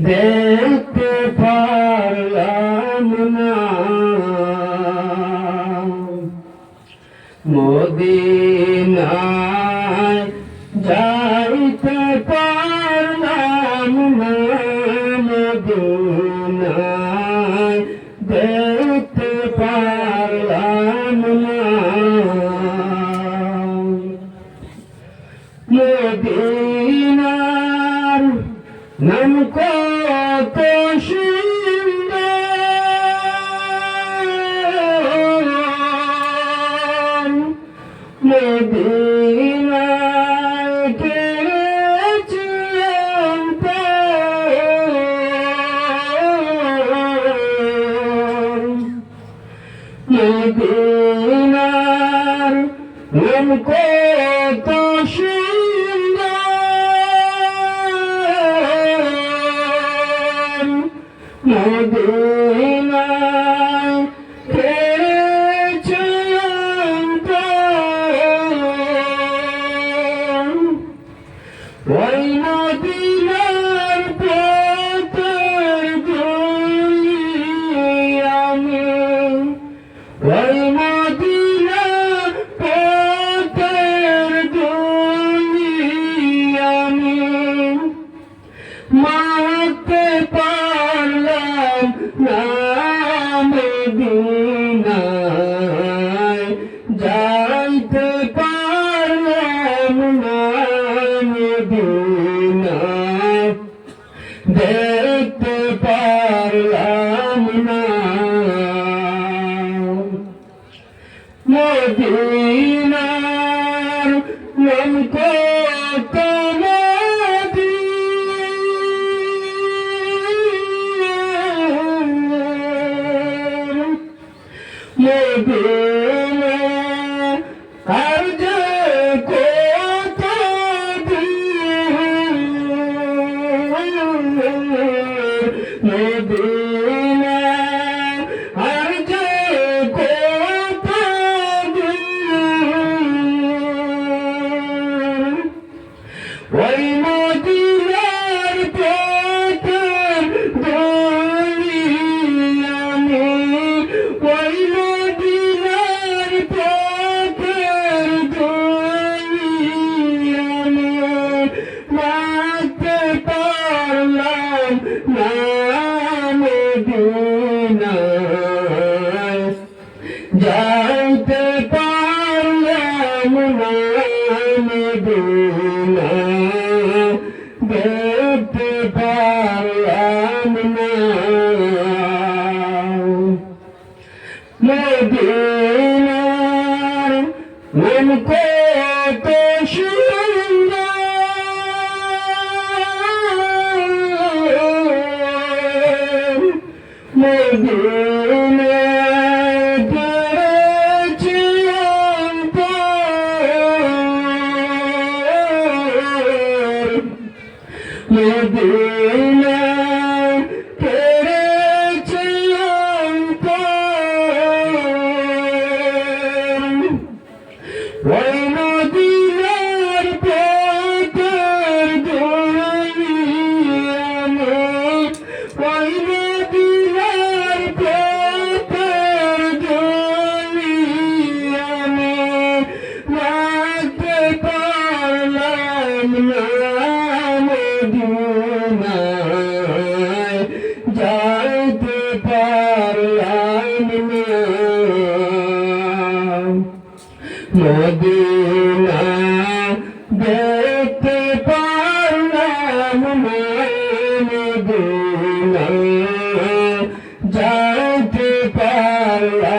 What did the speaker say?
দেখতে পারলাম না মদিনায় যাইতে পারলাম না মদিনায় দেখতে পারলাম না মদিনার নাম কত সুন্দর মদিনায় গেছি মদিনার নাম কত সুন্দর মদিনায় গেছি ওই মদিনার পথের ধুলি আমি ওই মদিনার পথের ধুলি আমি মাখতে পারলাম না মদিনায় যাইতে পারলাম না মদিনায় দেখতে পারলাম না মদিনার নাম কত মদিনা আর যে কত মদিনা আর যে কত ওই মদিনার পথের ধুলি আমি ওই মদিনার পথের ধুলি আমি মাখতে পারলাম না মদিনায় যাইতে পারলাম না মদিনায় দেখতে পারলাম না মদিনার নাম কত সুন্দর মদিনায় গেছি মদিনায় গেছি ওই মদিনার পথের ধুলি আমি ওই মদিনার পথের ধুলি আমি মাখতে পারলাম না মদিনায় যাইতে পারলাম না মদিনা দেখতে পারলাম না মদিনা যাইতে পারলাম